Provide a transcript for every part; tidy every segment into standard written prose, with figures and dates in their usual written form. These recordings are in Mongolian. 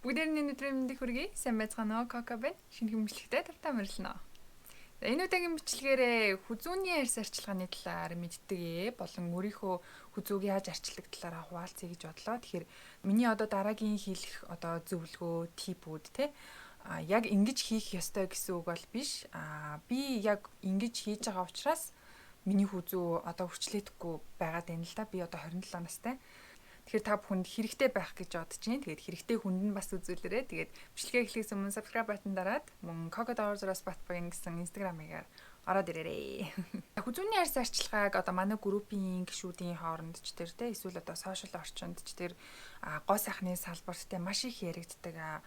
Бүгдээрний өдрийн мэндийг хүргэе. Сайн байцгаана уу? Коко байна. Шинэ хөмжлөгтэй тавтаа мөрлөнө. За энэ удаагийн бичлэгээрээ хүзүүний арьс арчилгааны талаар мэддэг болон өөрийнхөө хүзүүг яаж арчилдаг талаараа хуваалцъя гэж бодлоо. Тэгэхээр миний одоо дараагийн хийх зөвлөгөө типүүд те яг ингэж хийх ёстой гэсэн үг бол биш. Би яг ингэж хийж байгаа учраас миний хүзүү одоо хүчлээдэггүй байгаад байна л да. Би одоо 27 настай. Тэгэхээр та бүхэнд хэрэгтэй байх гэж бодож байна. Тэгээд хэрэгтэй хүнд нь бас үзүүлээрэй. Тэгээд бичлэгээ эхлэхээс өмнө subscribe button дараад мөн Coco.Spotboy гэсэн Instagram-аар ороод ирээрэй. Хүзүүний арьс арчилгааг одоо манай группийн гишүүдийн хооронд ч тэр те эсвэл одоо сошиал орчинд ч тэр гоо сайхны салбарт те маш их яригддаг.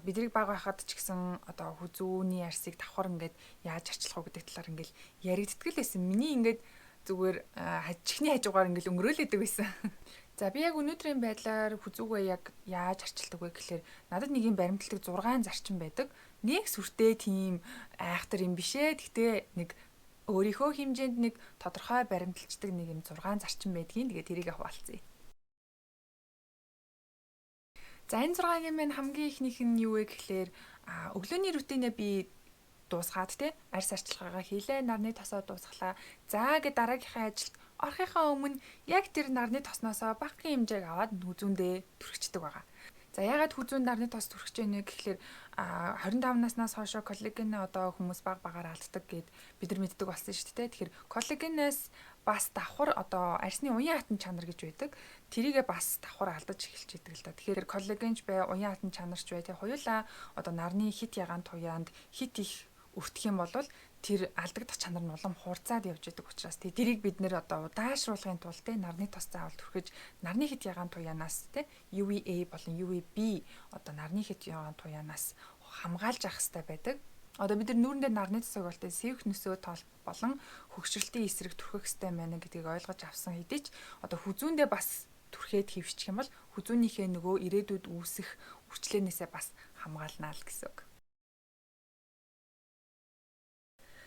Бидний баг байхад ч гэсэн одоо хүзүүний арьсыг давхар ингээд яаж арчлах вэ гэдэг талаар ингээд яригддаг л байсан. Миний ингээд зүгээр чихний хажуугаар ингээд өнгөрөөлөдөг байсан. За би яг өнөөдрийн байдлаар хүзүүгээ яг яаж арчилдаг вэ гэхээр надад нэг юм баримтлагдаг 6 зарчим байдаг. Нэг сүртэй тийм айхтар юм бишээ. Гэхдээ нэг өөрийнхөө хэмжээнд нэг тодорхой баримталждаг нэг юм 6 зарчим байдгийн. Тэгээ тэрийг хаваалцъя. За энэ 6-гийн маань хамгийн ихнийх нь юу вэ гэхээр өглөөний рутинээ би дуусгаад те арьс арчилгаагаа хийлээ, нарны тосоо дуусглаа. За гэ дараагийнхаа ажилд орохынхаа өмнө яг тэр нарны тосноосоо багахан хэмжээг аваад хүзүүндээ түрхчихдэг байгаа. За ягаад хүзүүнд нарны тос түрхэж яана гэхээр 25 наснаас хойш коллаген одоо хүмүүс багаар алддаг гэд бид нар мэддэг болсон шүү дээ. Тэгэхээр коллагенээс бас давхар одоо арьсны уян хатан чанар гэж байдаг. Тэрийгээ бас давхар алдаж эхэлж идэг л да. Тэгэхээр коллагенч бай, уян хатан чанарч бай. Тэг хоёулаа одоо нарны хит ягаан туяанд хит их өртөх юм бол тэр алдагдах чанар нь улам хурцаад явж идэг учраас тэрийг бид нэр одоо удаашруулахын тулд нарны тос заавал түрхэж нарны хит ягаан туяанаас UVA болон UVB одоо нарны хит ягаан туяанаас хамгаалж авах хэрэгтэй байдаг. Одоо бид нар нүүрэндээ нарны тосог болтой сэвх нөсөө тол болон хөгшрөлтийн эсрэг түрхэх хэрэгтэй байна гэдгийг ойлгож авсан хэдий ч одоо хүзүүндээ бас түрхээд хөвчих юм бол хүзүүнийхээ нөгөө ирээдүйд үүсэх үрчлээнээсээ бас хамгаална л гэсэн үг.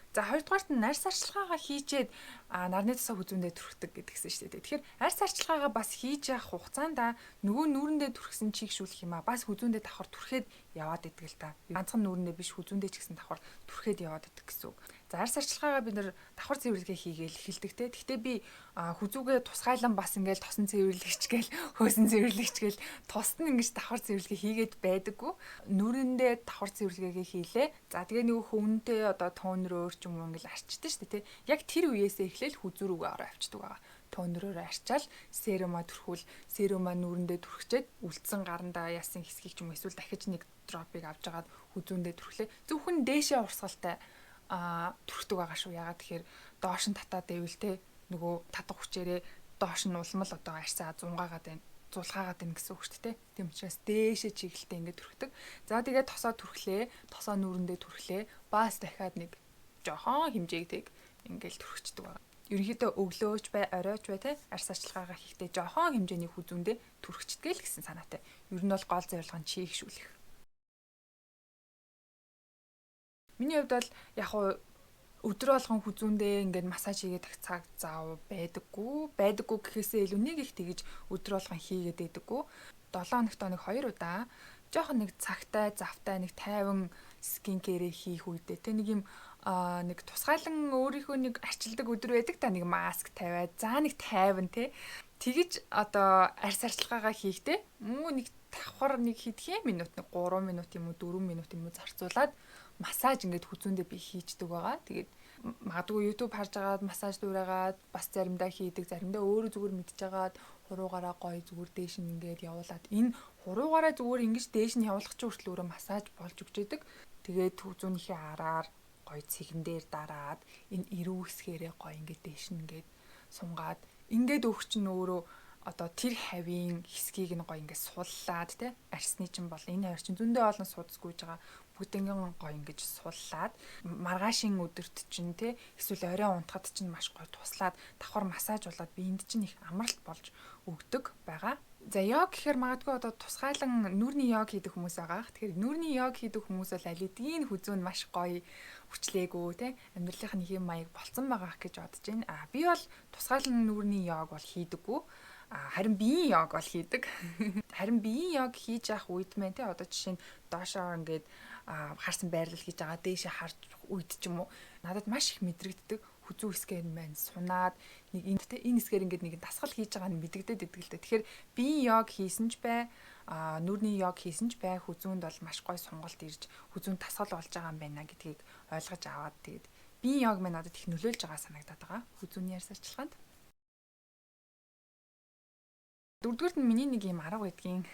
За хоёрдугаарт нь арьс арчилгаагаа хийчээд нарны тосоо хүзүүндээ түрхдэг гэдгсэн шүү дээ. Тэгэхээр арьс арчилгаагаа бас хийж явах хугацаанд нөгөө нүүрэндээ түрхсэн чийгшүүлэх юм бас хүзүүндээ давхар түрхээд яваад идэг л та. Ганцхан нүүрэндээ биш хүзүүндээ ч гэсэн давхар түрхээд яваад идэг гэсэн үг. За арьс арчилгаагаа бид нар давхар цэвэрлэгээ хийгээл эхэлдэг те. Гэхдээ би хүзүүгээ тусгайлан бас ингээл тосон цэвэрлэгч гээл хөөсөн цэвэрлэгч гээл тусад нь ингэж давхар цэвэрлэгээ хийгээд байдаггүй. Нүүрэндээ давхар цэвэрлэгээгээ хийлээ. За тэгээ нөгөө хөвнөдөө одоо тонроор ч юм уу ингээл арчдаг шүү дээ те. Яг тэр үеэсээ эхлээл хүзүү рүүгээ ороо авчдаг байгаа. Тонроор арчаал серума түрхүүл серума нүүрэндээ түрхчээд үлдсэн гарандаа яасан хэсгийг ч юм эсвэл дахиж нэг дропыг авч агаад хүзүүндээ түрхлээ. Зөвхөн дээшээ урсгалтай түрхдэг байгаа шүү. Ягаад тэгэхээр доош нь татаад байвал те нөгөө татах хүчээрээ доош нь улмал одоо арьсаа зунгаагаад байна. Зулгаагаад байна гэсэн үг шүү дээ. Тийм учраас дээшээ чиглэлтэй ингээд түрхдэг. За тэгээд тосоо түрхлээ. Тосоо нүүрэндээ түрхлээ. Бас дахиад нэг жохон хэмжээгтэйг ингээл түрхчихдэг байгаа. Ерөнхийдөө өглөөч бай, оройч бай те арьс арчилгаагаа хийхдээ жохон хэмжээний хүзүүндээ түрхчихдэг л гэсэн санаатай. Ер нь бол гол зорилго нь чийгшүүлэх. Миний хувьд бол яг өдөр болгон хүзүүндээ ингээд массаж хийгээд цаг зав байдаггүй гэхээсээ илүү нэг их тэгж өдөр болгон хийгээд байдаггүй. 7 хоногт нэг 2 удаа жоохон нэг цагтай, завтай нэг тайван скин кэрээ хийх үедээ тэ нэг юм нэг тусгайлан өөрийнхөө нэг арчилдаг өдөр байдаг та нэг маск тавиад за нэг тайван тэ тэгж одоо арьс арчилгаагаа хийхдээ мөн нэг давхар нэг хэдхэн минут нэг 3 минут юм уу 4 минут юм уу зарцуулаад массаж ингээд хүзүүндээ би хийждэг байгаа. Тэгээд магадгүй YouTube харж агаад массаж дуурайгаад бас заримдаа хийдэг, заримдаа өөрөө зүгээр мэдчихэгаад хуруугаараа гоё зүгээр дээш нь ингээд явуулаад энэ хуруугаараа зүгээр ингэж дээш нь явуулах чинь хүртэл өөрөө массаж болж өгч идэг. Тэгээд хүзүүнийхээ араар гоё цэгэн дээр дараад энэ эрүү хэсгээрээ гоё ингээд дээш нь ингээд сунгаад ингээд өгч нь өөрөө одоо тэр хавийн хэсгийг нь гоё ингээд суллаад те арьсны чинь бол энэ хавь чинь зөндөө олон судасгүйж байгаа бүтэнгийн гоё ингэж суллаад маргаашийн өдөрт чинь те эсвэл орой унтахад чинь маш гоё туслаад давхар массаж болоод биеинд чинь их амралт болж өгдөг байгаа. За йог гэхээр магадгүй одоо тусгайлан нүүрний йог хийдэг хүмүүс байгаа. Тэгэхээр нүүрний йог хийдэг хүмүүс бол аль эдийн хүзүүн маш гоё хүчлээгүү те амьдралынх нь хэм маяг болцсон байгаа гэж бодож байна. Би бол тусгайлан нүүрний йог бол хийдэггүй. Харин биеийн йог бол хийдэг. Харин биеийн йог хийж явах үед мэн те одоо жишээ нь доошоо ингээд харсан байрлал хийж байгаа дээшээ харж үед ч юм уу надад маш их мэдрэгддэг. Хүзүү хэсгээр маань сунаад нэг энэ хэсгээр ингээд нэг дасгал хийж байгаа нь мэдэгдээд идэг л дээ. Тэгэхээр биеийн йог хийсэн ч бай, нүрийн йог хийсэн ч бай, хүзүүнд бол маш гоё сонголт ирж хүзүүнд дасгал болж байгаа юм байна гэдгийг ойлгож аваад тэгээд биеийн йог маань надад их нөлөөлж байгаа санагдаад байгаа. Хүзүүний ярьсарчлаганд. Дөрөвдүгüрт нь миний нэг юм арга байдгийн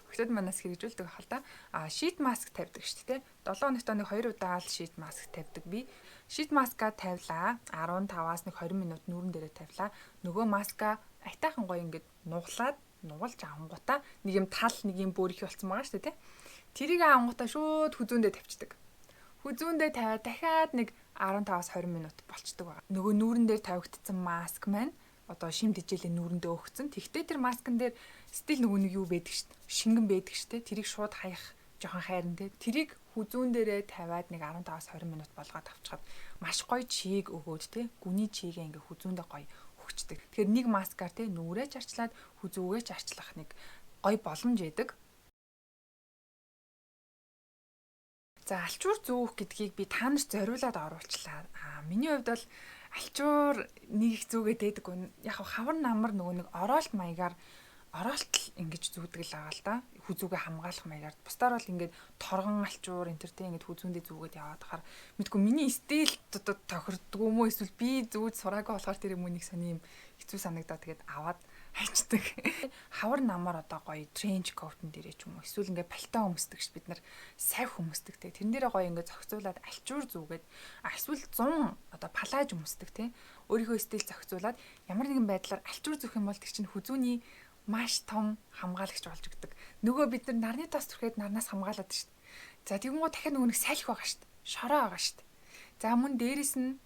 октод манаас хэрэгжүүлдэг ахал та. Шит маск тавьдаг шүү дээ. 7 хоногт нэг 2 удаа л шит маск тавьдаг би. Шит маска тавилаа. 15-аас нэг 20 минут нүүрэн дээрээ тавилаа. Нөгөө маска айтайхан гоё ингээд нугалж авангуудаа нэг юм тал нэг юм бүр их болцсон байгаа шүү дээ, тий. Тэрийг авангуудаа шууд хүзүүндээ тавьчихдаг. Хүзүүндээ тавиад дахиад нэг 15-аас 20 минут болцдог байгаа. Нөгөө нүүрэн дээр тавигдсан маск маань одоо шимт хичээлийн нүүрэндээ өгцөн. Тэгтээ тэр маскан дээр стил нөгөө нэг юу байдаг шүү дээ. Шингэн байдаг шүү дээ. Тэрийг шууд хаях жоохон хайран дээ. Тэрийг хүзүүн дээрээ тавиад нэг 15-аас 20 минут болгоод авчихад маш гоё чийг өгөөд те. Гүний чигээ ингээ хүзүүндээ гоё өгчдөг. Тэгэхээр нэг маскаар те нүрээ зарчлаад хүзүүгээ зарчлах нэг гоё боломж өгдөг. За алчуур зүүх гэдгийг би та нарт зориулаад оруулчлаа. Миний хувьд бол алчуур нэг их зүүгээд байдаггүй. Яг хавар намар нөгөө нэг ороолт маягаар ороолт ингэж зүүдэг л байгаа л да. Хүзүүгээ хамгаалах маягаар. Бусдаар бол ингээд торгон алчуур энэ төр тэ ингээд хүзүүндээ зүүгээд яваад хахаар мэдгүй миний стил одоо тохирдгүй мó эсвэл би зүүд сураагүй болохоор тэр юм уу нэг сони юм хэцүү санагдаа тэгээд аваад хайчдаг. Хавар намар одоо гоё тренч коутн дээрээ ч юм уу эсвэл ингээ пальто өмсдөг ш бид нар сав өмсдөг те. Тэрэн дээрээ гоё ингээ зохицуулаад алчуур зүүгээд эсвэл 100 одоо палаж өмсдөг те. Өөрийнхөө стил зохицуулаад ямар нэгэн байдлаар алчуур зүүх юм бол тэр чинь хүзүүний маш том хамгаалагч болж өгдөг. Нөгөө бид нар нарны тос түрхээд нарнаас хамгаалаад ш. За тэгвэл дахиад нөгөө нэг салхи байгаа ш. Шороо байгаа ш. За мөн дээрэс нь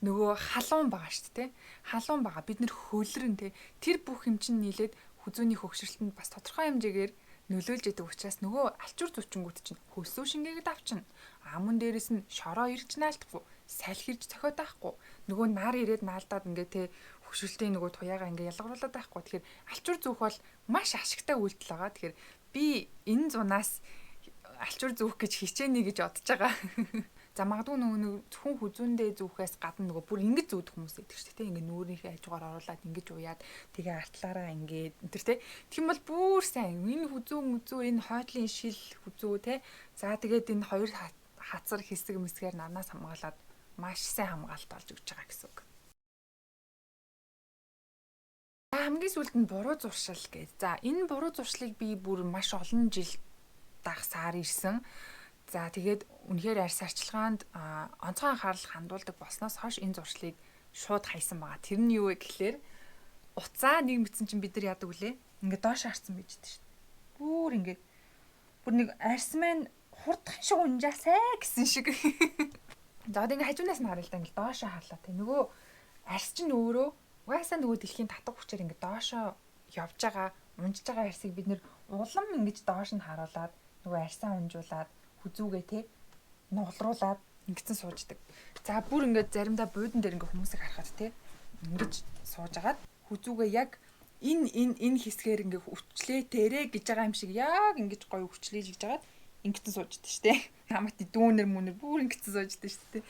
нөгөө халуун байгаа шүү дээ. Халуун байгаа. Бид нэр хөлрөн те. Тэр бүх юм чинь нийлээд хүзүүний хөгшрөлтөнд бас тодорхой хэмжээгээр нөлөөлж идэг учраас нөгөө алчуур зүчингүүд чинь хөлсөө шингээгээд авчна. Мөн дээрэс нь шороо ирж наалдахгүй, салхи ирж цохиод байхгүй. Нөгөө нар ирээд наалдаад ингээ те хөгшрөлтийн нөгөө туяагаа ингээ ялгаруулад байхгүй. Тэгэхээр алчуур зүүх бол маш ашигтай үйлдэл байгаа. Тэгэхээр би энэ зунаас алчуур зүүх гэж хичээнэ гэж бодож байгаа. За магадгүй нөгөө зөвхөн хүзүүндээ зүүхээс гадна нөгөө бүр ингэж зүүдэг хүмүүс байдаг шүү дээ. Ингээ нүүрийнхээ хажуугаар оруулаад ингэж уяад тэгээ артлаараа ингээд энэ төр те. Тэгм бол бүр сайн. Энэ хүзүү энэ хойдлын шил хүзүү те. За тэгээд энэ хоёр хацар хэсэг мэсгээр нарнаас хамгаалаад маш сайн хамгаалалт олж өгч байгаа гэсэн үг. За хамгийн сүүлд нь буруу зуршил гэж. За энэ буруу зуршлыг би бүр маш олон жил дагсаар ирсэн. За тэгээд үнэхээр арьс арчилгаанд онцгой анхаарал хандуулдаг болсноос хойш энэ зуршлыг шууд хайсан байгаа. Тэр нь юу вэ гэхлээр уцаа нэг мэдсэн чинь бид нар яадаг үлээ. Ингээд доош харцсан байж дээ шүү дээ. Бүр нэг арьс маань хурдхан шиг унжаасай гэсэн шиг. За одоо ингээд хажуунаас нь харъя л да ингээд доошоо харлаа те. Нөгөө арьс чинь өөрөө угаасаа нөгөө дэлхийн татах хүчээр ингээд доошоо явж байгаа, унжиж байгаа арьсыг бид нэр улам ингэж доош нь харуулад нөгөө арьсаа унжуулад хүзүүгээ те нугалруулад ингэсэн сууждаг. За бүр ингээд заримдаа буудан дээр ингээд хүмүүсийг харахад те ингэж сууж агаад хүзүүгээ яг энэ хэсгээр ингээд өвчлээ тэрэ гэж байгаа юм шиг яг ингэж гоё өвчлээж гэж агаад ингэсэн сууждаг штэ. Хамаат дүүнэр мүнэр бүр ингэсэн сууждаг штэ.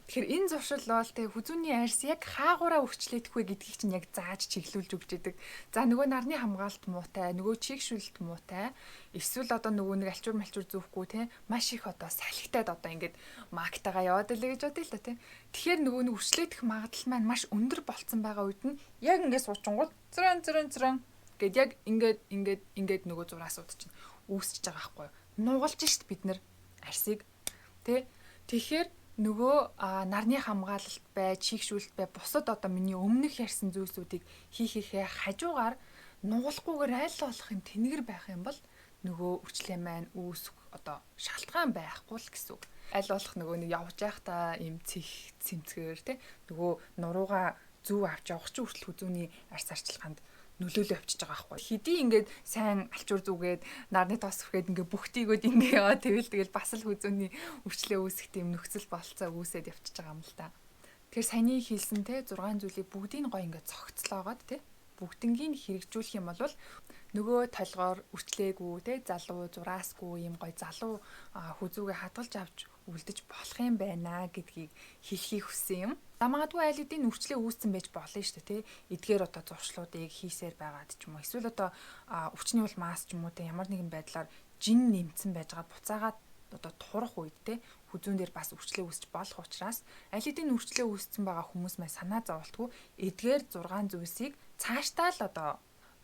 Тэгэхээр энэ зуршил бол те хүзүүний арьс яг хаагаараа өвчлөөх вэ гэдгийг чинь яг зааж чиглүүлж өгч идэг. За нөгөө нарны хамгаалалт муутай, нөгөө чигшүүлэлт муутай, эсвэл одоо нөгөө нэг алчуур зүүхгүй те маш их одоо салхитаад одоо ингээд магтагаа яваад илээ гэж бодъё л да те. Тэгэхээр нөгөө нэг өвчлөөх магадлал маань маш өндөр болцсон байгаа үед нь яг ингээд суучингууд црэн гэд яг ингээд нөгөө зураасууд чинь үүсэж байгаа байхгүй юу. Нугалж шít бид нар арьсыг те. Тэгэхээр нөгөө нарны хамгаалалт бай, чигшүүлэлт бай, бусад одоо миний өмнөх ярьсан зүйлсүүдийг хийхээ хажуугаар нугалахгүйгээр айл болох юм тэнгэр байх юм бол нөгөө өвчлээ маань үүсэх одоо шалтгаан байхгүй л гэсэн үг. Аль болох нөгөө нэг явж байхдаа ийм цэмцгээр те нөгөө нуруугаа зүв авч явах чинь хүртэл хүзүүний арьс арчилгаанд нөлөөлөө авчиж байгаа байхгүй. Хэдий ингээд сайн алчуур зүгээд нарны тоос өгөөд ингээд бүхтийгүүд ингээд яваа тэгвэл тэгэл бас л хүзүүний өвчлөө үүсэх тийм нөхцөл болцоо үүсээд явчихж байгаа юм л та. Тэгэхээр саяны хэлсэн те 6 зүйлийг бүгдийг гоё ингээд цогцлоогоод те бүгднгийн хэрэгжүүлэх юм бол нөгөө толгоор үрчлээгүй те залуу зураасгүй юм гоё залуу хүзүүгээ хадгалж авч үлдэж болох юм байна гэдгийг хэлхийг хүссэн юм. За магадгүй айл хэдийн үрчлээ үүссэн байж болно шүү дээ те. Эдгээр одоо зуршлуудыг хийсээр байгаад ч юм уу. Эсвэл одоо өвчний улмаас ч юм уу те ямар нэгэн байдлаар жин нэмсэн байж байгаа буцаагаад одоо турах үед те хүзүүн дээр бас үрчлээ үүсч болох учраас аль хэдийн үрчлээ үүссэн байгаа хүмүүс маа санаа зовлтгүй эдгээр 6 зүйлсийг цаашдаа л одоо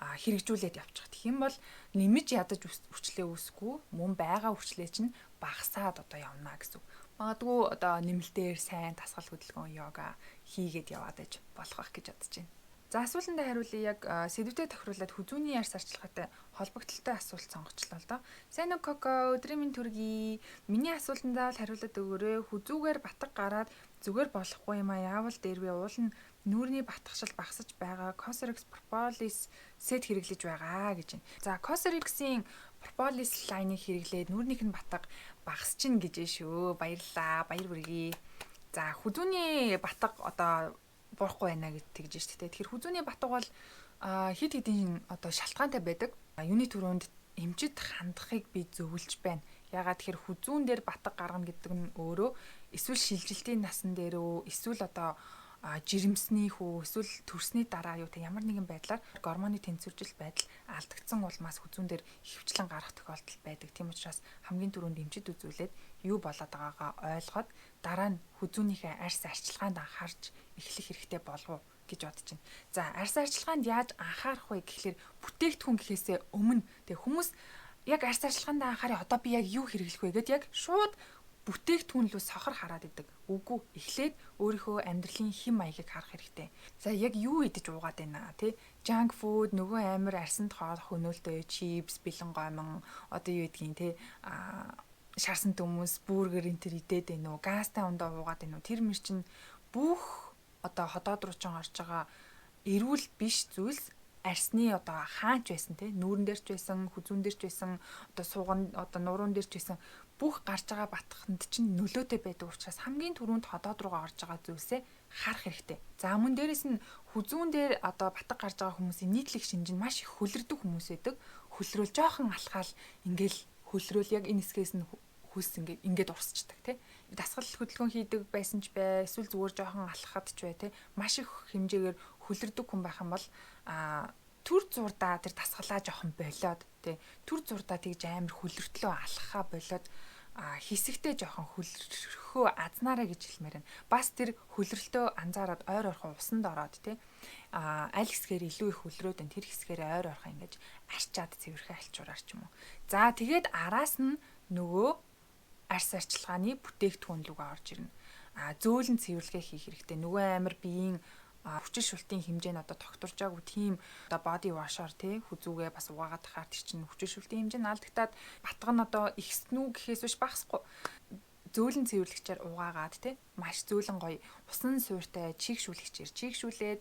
хэрэгжүүлээд явчих. Тэгэх юм бол нэмж ядаж үрчлээ үүсэхгүй мөн байгаа үрчлээ чинь багасаад одоо явна гэсэн. Магадгүй одоо нэмэлтээр сайн дасгал хөдөлгөөн йога хийгээд яваад байж болох байх гэж бодож байна. За асуултанд хариулъя. Яг сэдвүүдэд тохируулаад хүзүүний яар сарчилгаатай холбогдлолтой асуулт сонгочлоо л доо. Сайн уу Коко, өдрийн минь төргий. Миний асуултандаа л хариулаад өгөөрэй. Хүзүүгээр батг гараад зүгээр болохгүй юм аа. Яавал дээрвээ уул нь нүүрний батгшил багасж байгаа Cosrx propolis сет хэрэглэж байгаа гэж байна. За Cosrx-ийн propolis лайныг хэрэглээд нүүрнийх нь батг багасч чинь гэж шүү. Баярлалаа. Баяр хүргэе. За хүзүүний батг одоо бурахгүй байна гэж тэгж штэ. Тэгэхээр хүзүүний батг бол хид хидийн одоо шалтгаантай байдаг. Юуны төрөнд эмчит хандахыг би зөвлөж байна. Ягаад тэгэхээр хүзүүн дээр батг гаргана гэдэг нь өөрөө эсвэл шилжилтийн насан дээрөө эсвэл одоо жирэмсний хүү эсвэл төрсний дараа юу те ямар нэгэн байдлаар гормоны тэнцвэржил байдал алдагдсан улмаас хүзүүн дээр хөвчлэн гарах тохиолдол байдаг. Тийм учраас хамгийн түрүүнд эмчит үзүүлээд юу болоод байгаагаа ойлгоод дараа нь хүзүүнийхээ арьс арчилгаанд анхаарч эхлэх хэрэгтэй болов уу гэж бодож байна. За арьс арчилгаанд яаж анхаарах вэ гэхлээр бүтээгдэхүүн гэхээсээ өмнө тэг хүмүүс яг арьс арчилгаанд анхаараа одоо би яг юу хэрэглэх вэ гэдээ яг шууд бүтээгдэхүүн рүү сохор хараад идэг. Үгүй эхлээд өөрийнхөө амьдралын хэм маягийг харах хэрэгтэй. За яг юу идэж уугаад байна тий? Junk food нөгөө амар арьсанд хоолох хөнөөлтөй чипс, бэлэн гомон одоо юу гэдгийг тий шарсан төмөс, бургер энэ төр идээд байна уу? Газтай ундаа уугаад байна уу? Тэр мөр чинь бүх одоо ходоод руу ч орж байгаа эрүүл биш зүйлс арьсны одоо хаач байсан те нүүрэн дээр ч байсан хүзүүн дээр ч байсан одоо сууган одоо нуруунд дээр ч байсан бүх гарч байгаа батханд чинь нөлөөтэй байдаг учраас хамгийн түрүүнд ходоод руугаа орж байгаа зүйлсээ харах хэрэгтэй. За мөн дээрэс нь хүзүүн дээр одоо батг гарч байгаа хүмүүсийн нийтлэг шинж нь маш их хөлрөдөг хүмүүс байдаг. Хөлрөөл жоохон алхаал ингээл хөлрөөл яг энэ хэсгээс нь хөлс ингээд урсчдаг тий. Дасгал хөдөлгөөн хийдэг байсан ч бай, эсвэл зүгээр жоохон алхахад ч бай тий. Маш их хэмжээгээр хөлрөдөг хүн байх юм бол төр зурдаа тэр дасгалаа жоохон болоод тий. Төр зурдаа тэгж амар хөлрөлтлөө алхахаа болоод хэсэгтээ жоохон хөлрөхөө азнаараа гэж хэлмээр байна. Бас тэр хөлрөлтөө анзаараад ойр ойрхон усанд ороод тий. Аль хэсгээр илүү их хөлрөөд энэ тэр хэсгээр ойр ойрхон ингэж арчаад цэвэрхэн альчуураар ч юм уу. За тэгээд араас нь нөгөө арьс арчилгааны бүтээгдэхүүн рүүгээ орж ирнэ. Зөөлөн цэвэрлэгээ хийх хэрэгтэй. Нөгөө амар биеийн хүчин шүлтийн хэмжээ нь одоо тогтворж байгаагүй тийм одоо body wash-аар тий хүзүүгээ бас угаагаад тахаар тэр чинь хүчин шүлтийн хэмжээ нь алдагтаад батг нь одоо ихснүү гэхээс биш багасгүй. Зөөлөн цэвэрлэгчээр угаагаад тий маш зөөлөн гоё усан суурьтай чийгшүүлэгчээр чийгшүүлээд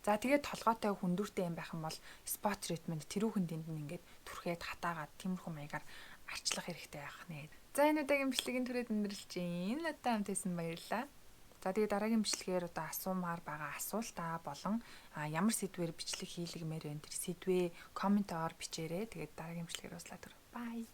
за тэгээд толгойтой хүндүртэй юм байх юм бол spot treatment тэрүүхэн дэнд нь ингээд түрхээд хатаагаад тиймэрхүү маягаар арчлах хэрэгтэй байх нэ. За энэ удаагийн бичлэгийн түрээд өндөрлж гин. Надад хамт байсан баярлалаа. За тэгээд дараагийн бичлэгээр одоо асуумаар байгаа асуултаа болон ямар сэдвээр бичлэг хийлгэмээр байна тэр сэдвээ комментоор бичээрэй. Тэгээд дараагийн бичлэгээр уулзлаа. Бай.